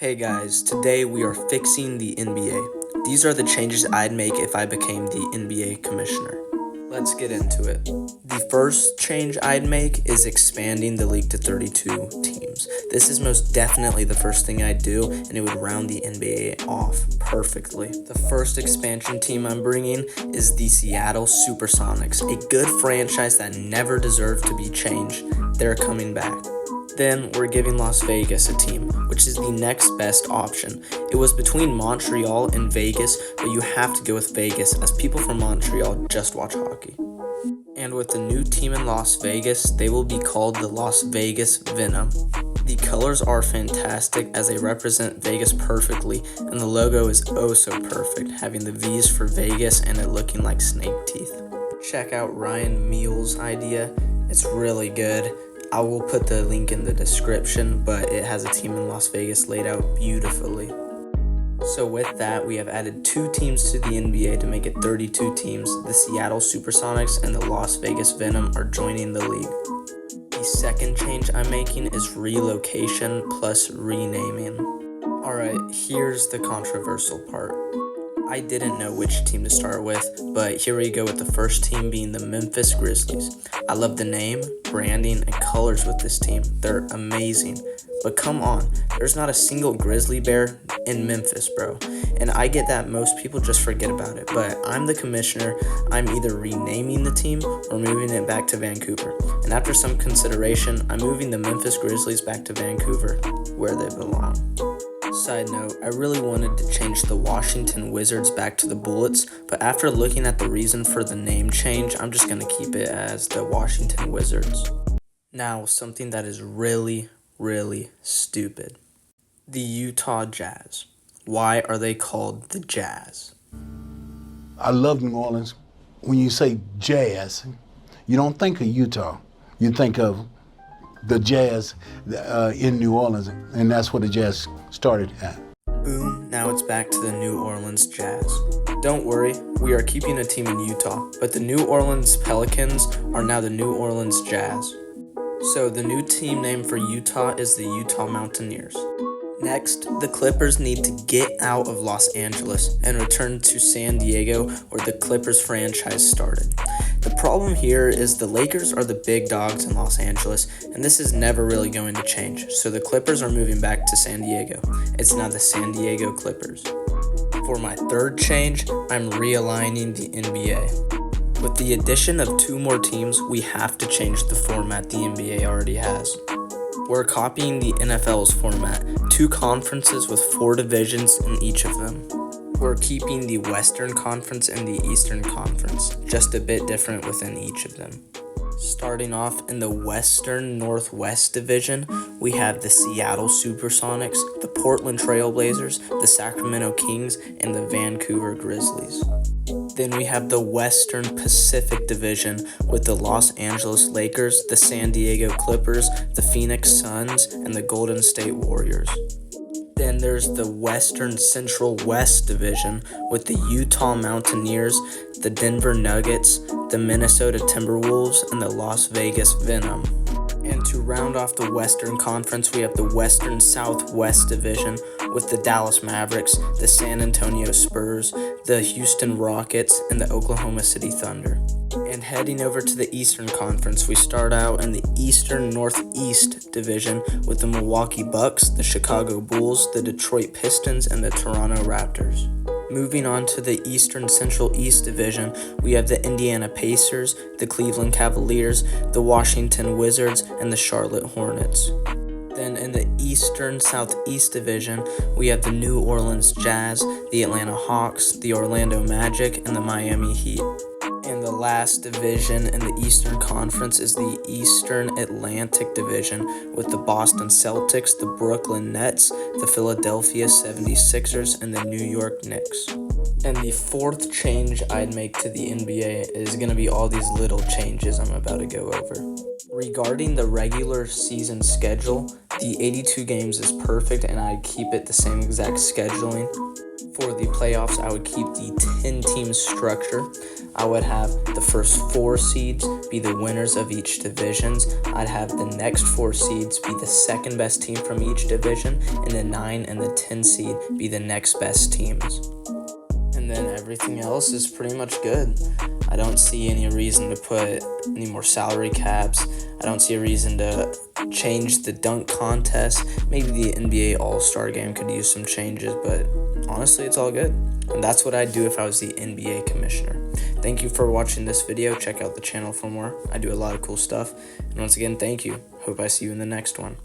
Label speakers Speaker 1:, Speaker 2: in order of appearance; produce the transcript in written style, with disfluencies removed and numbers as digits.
Speaker 1: Hey guys, today we are fixing the NBA. These are the changes I'd make if I became the NBA commissioner. Let's get into it. The first change I'd make is expanding the league to 32 teams. This is most definitely the first thing I'd do, and it would round the NBA off perfectly. The first expansion team I'm bringing is the Seattle Supersonics, a good franchise that never deserved to be changed. They're coming back. Then we're giving Las Vegas a team, which is the next best option. It was between Montreal and Vegas, but you have to go with Vegas as people from Montreal just watch hockey. And with the new team in Las Vegas, they will be called the Las Vegas Venom. The colors are fantastic as they represent Vegas perfectly, and the logo is oh so perfect, having the V's for Vegas and it looking like snake teeth. Check out Ryan Meal's idea, it's really good. I will put the link in the description, but it has a team in Las Vegas laid out beautifully. So with that, we have added 2 teams to the NBA to make it 32 teams. The Seattle Supersonics and the Las Vegas Venom are joining the league. The second change I'm making is relocation plus renaming. Alright, here's the controversial part. I didn't know which team to start with, but here we go with the first team being the Memphis Grizzlies. I love the name, branding, and colors with this team. They're amazing. But come on, there's not a single grizzly bear in Memphis, bro. And I get that most people just forget about it, but I'm the commissioner. I'm either renaming the team or moving it back to Vancouver. And after some consideration, I'm moving the Memphis Grizzlies back to Vancouver, where they belong. Side note, I really wanted to change the Washington Wizards back to the Bullets, but after looking at the reason for the name change, I'm just going to keep it as the Washington Wizards. Now, something that is really stupid. The Utah Jazz. Why are they called the Jazz?
Speaker 2: I love New Orleans. When you say jazz, you don't think of Utah. You think of the Jazz in New Orleans, and that's where the Jazz started at.
Speaker 1: Boom, now it's back to the New Orleans Jazz. Don't worry, we are keeping a team in Utah, but the New Orleans Pelicans are now the New Orleans Jazz. So the new team name for Utah is the Utah Mountaineers. Next, the Clippers need to get out of Los Angeles and return to San Diego, where the Clippers franchise started. The problem here is the Lakers are the big dogs in Los Angeles, and this is never really going to change, so the Clippers are moving back to San Diego. It's now the San Diego Clippers. For my third change, I'm realigning the NBA. With the addition of 2 more teams, we have to change the format the NBA already has. We're copying the NFL's format, 2 conferences with 4 divisions in each of them. We're keeping the Western Conference and the Eastern Conference, just a bit different within each of them. Starting off in the Western Northwest Division, we have the Seattle Supersonics, the Portland Trail Blazers, the Sacramento Kings, and the Vancouver Grizzlies. Then we have the Western Pacific Division with the Los Angeles Lakers, the San Diego Clippers, the Phoenix Suns, and the Golden State Warriors. Then there's the Western Central West Division with the Utah Mountaineers, the Denver Nuggets, the Minnesota Timberwolves, and the Las Vegas Venom. And to round off the Western Conference, we have the Western Southwest Division with the Dallas Mavericks, the San Antonio Spurs, the Houston Rockets, and the Oklahoma City Thunder. And heading over to the Eastern Conference, we start out in the Eastern Northeast Division with the Milwaukee Bucks, the Chicago Bulls, the Detroit Pistons, and the Toronto Raptors. Moving on to the Eastern Central East Division, we have the Indiana Pacers, the Cleveland Cavaliers, the Washington Wizards, and the Charlotte Hornets. Then in the Eastern Southeast Division, we have the New Orleans Jazz, the Atlanta Hawks, the Orlando Magic, and the Miami Heat. And the last division in the Eastern Conference is the Eastern Atlantic Division with the Boston Celtics, the Brooklyn Nets, the Philadelphia 76ers, and the New York Knicks. And the fourth change I'd make to the NBA is going to be all these little changes I'm about to go over. Regarding the regular season schedule, the 82 games is perfect and I'd keep it the same exact scheduling. For the playoffs, I would keep the 10-team structure. I would have the first 4 seeds be the winners of each divisions. I'd have the next 4 seeds be the second best team from each division, and the 9 and the 10 seed be the next best teams. And then everything else is pretty much good. I don't see any reason to put any more salary caps. I don't see a reason to change the dunk contest. Maybe the NBA All-Star Game could use some changes, but honestly, it's all good. And that's what I'd do if I was the NBA commissioner. Thank you for watching this video. Check out the channel for more. I do a lot of cool stuff. And once again, thank you. Hope I see you in the next one.